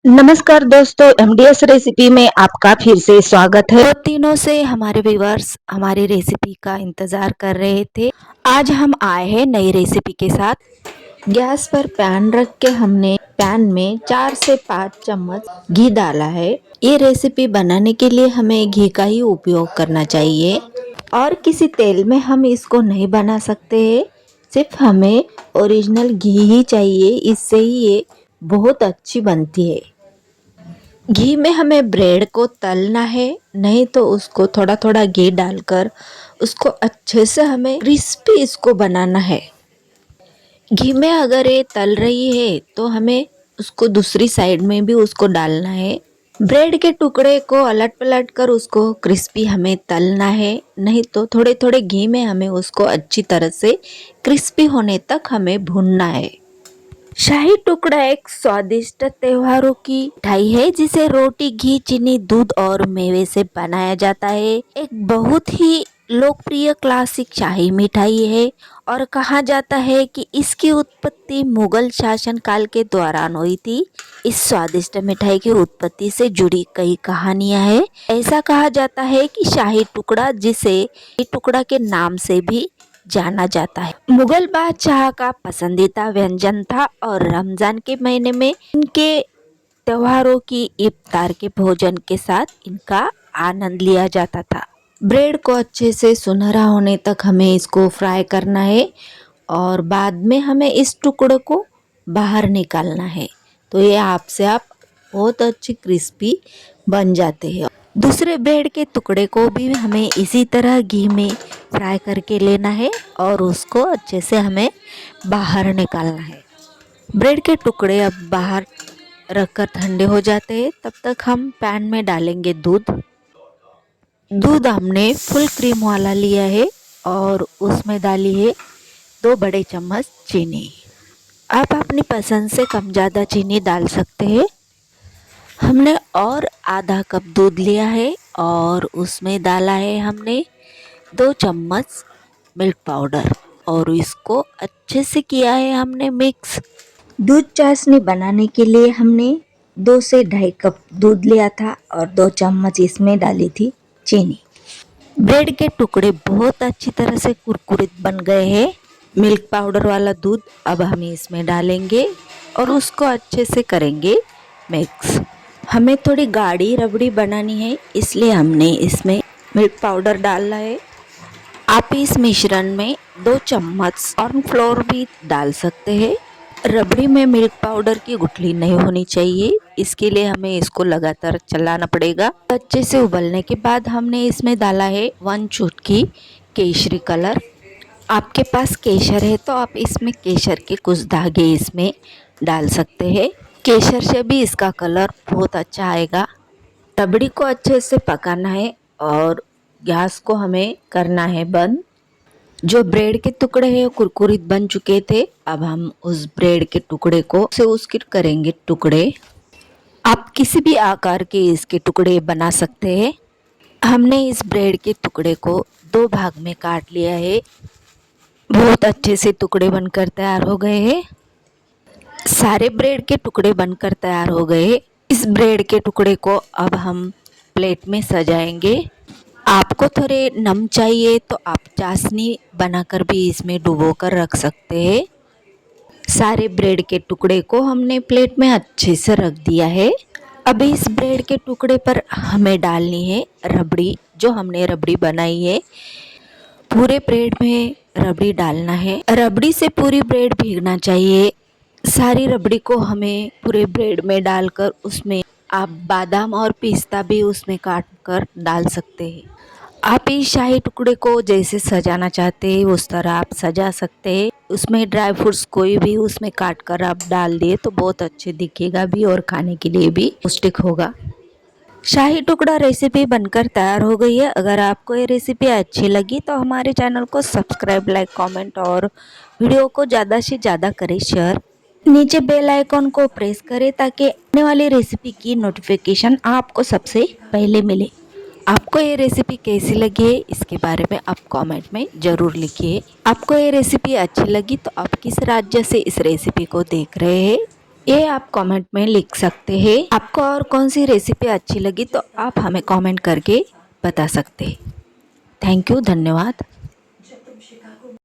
नमस्कार दोस्तों, MDS recipe में आपका फिर से स्वागत है। तो दिनों से हमारे व्यूअर्स हमारी रेसिपी का इंतजार कर रहे थे। आज हम आए हैं नई रेसिपी के साथ। गैस पर पैन रख के हमने पैन में 4 से 5 चम्मच घी डाला है। ये रेसिपी बनाने के लिए हमें घी का ही उपयोग करना चाहिए और किसी तेल में हम इसको नहीं बना सकते हैं। सिर्फ हमें ओरिजिनल घी ही चाहिए, इससे ही ये बहुत अच्छी बनती है। घी में हमें ब्रेड को तलना है, नहीं तो उसको थोड़ा थोड़ा घी डालकर उसको अच्छे से हमें क्रिस्पी इसको बनाना है। घी में अगर ये तल रही है तो हमें उसको दूसरी साइड में भी उसको डालना है। ब्रेड के टुकड़े को अलट पलट कर उसको क्रिस्पी हमें तलना है, नहीं तो थोड़े थोड़े घी में हमें उसको अच्छी तरह से क्रिस्पी होने तक हमें भूनना है। शाही टुकड़ा एक स्वादिष्ट त्योहारों की मिठाई है जिसे रोटी, घी, चीनी, दूध और मेवे से बनाया जाता है। एक बहुत ही लोकप्रिय क्लासिक शाही मिठाई है और कहा जाता है कि इसकी उत्पत्ति मुगल शासन काल के दौरान हुई थी। इस स्वादिष्ट मिठाई की उत्पत्ति से जुड़ी कई कहानियां हैं। ऐसा कहा जाता है कि शाही टुकड़ा, जिसे टुकड़ा के नाम से भी जाना जाता है, मुगल बादशाह का पसंदीदा व्यंजन था और रमजान के महीने में इनके त्योहारों की इफ्तार के भोजन के साथ इनका आनंद लिया जाता था। ब्रेड को अच्छे से सुनहरा होने तक हमें इसको फ्राई करना है और बाद में हमें इस टुकड़े को बाहर निकालना है, तो ये आपसे आप बहुत अच्छी क्रिस्पी बन जाते हैं। दूसरे ब्रेड के टुकड़े को भी हमें इसी तरह घी में फ्राई करके लेना है और उसको अच्छे से हमें बाहर निकालना है। ब्रेड के टुकड़े अब बाहर रखकर ठंडे हो जाते हैं, तब तक हम पैन में डालेंगे दूध। दूध हमने फुल क्रीम वाला लिया है और उसमें डाली है 2 बड़े चम्मच चीनी। आप अपनी पसंद से कम ज़्यादा चीनी डाल सकते हैं। हमने और आधा कप दूध लिया है और उसमें डाला है हमने 2 चम्मच मिल्क पाउडर और इसको अच्छे से किया है हमने मिक्स। दूध चाशनी बनाने के लिए हमने 2 से 2.5 कप दूध लिया था और 2 चम्मच इसमें डाली थी चीनी। ब्रेड के टुकड़े बहुत अच्छी तरह से कुरकुरित बन गए हैं। मिल्क पाउडर वाला दूध अब हम इसमें डालेंगे और उसको अच्छे से करेंगे मिक्स। हमें थोड़ी गाढ़ी रबड़ी बनानी है, इसलिए हमने इसमें मिल्क पाउडर डाला है। आप इस मिश्रण में 2 चम्मच कॉर्नफ्लोर भी डाल सकते हैं। रबड़ी में मिल्क पाउडर की गुठली नहीं होनी चाहिए, इसके लिए हमें इसको लगातार चलाना पड़ेगा। अच्छे से उबलने के बाद हमने इसमें डाला है 1 चुटकी केसरी कलर। आपके पास केसर है तो आप इसमें केसर के कुछ धागे इसमें डाल सकते हैं। केसर से भी इसका कलर बहुत अच्छा आएगा। रबड़ी को अच्छे से पकाना है और गैस को हमें करना है बंद। जो ब्रेड के टुकड़े हैं वो कुरकुरित बन चुके थे। अब हम उस ब्रेड के टुकड़े को से उसके करेंगे टुकड़े। आप किसी भी आकार के इसके टुकड़े बना सकते हैं। हमने इस ब्रेड के टुकड़े को 2 भाग में काट लिया है। बहुत अच्छे से टुकड़े बनकर तैयार हो गए हैं। सारे ब्रेड के टुकड़े बनकर तैयार हो गए। इस ब्रेड के टुकड़े को अब हम प्लेट में सजाएंगे। आपको थोड़े नम चाहिए तो आप चाशनी बनाकर भी इसमें डुबो कर रख सकते हैं। सारे ब्रेड के टुकड़े को हमने प्लेट में अच्छे से रख दिया है। अब इस ब्रेड के टुकड़े पर हमें डालनी है रबड़ी, जो हमने रबड़ी बनाई है। पूरे ब्रेड में रबड़ी डालना है। रबड़ी से पूरी ब्रेड भीगना चाहिए। सारी रबड़ी को हमें पूरे ब्रेड में डालकर उसमें आप बादाम और पिस्ता भी उसमें काट कर डाल सकते हैं। आप इस शाही टुकड़े को जैसे सजाना चाहते हैं उस तरह आप सजा सकते हैं। उसमें ड्राई फ्रूट्स कोई भी उसमें काट कर आप डाल दिए तो बहुत अच्छे दिखेगा भी और खाने के लिए भी पौष्टिक होगा। शाही टुकड़ा रेसिपी बनकर तैयार हो गई है। अगर आपको ये रेसिपी अच्छी लगी तो हमारे चैनल को सब्सक्राइब, लाइक, कमेंट और वीडियो को ज़्यादा से ज़्यादा करें शेयर। नीचे बेल आइकॉन को प्रेस करें ताकि आने वाली रेसिपी की नोटिफिकेशन आपको सबसे पहले मिले। आपको ये रेसिपी कैसी लगी है इसके बारे में आप कमेंट में ज़रूर लिखिए। आपको ये रेसिपी अच्छी लगी तो आप किस राज्य से इस रेसिपी को देख रहे हैं ये आप कमेंट में लिख सकते हैं। आपको और कौन सी रेसिपी अच्छी लगी तो आप हमें कमेंट करके बता सकते हैं। थैंक यू, धन्यवाद।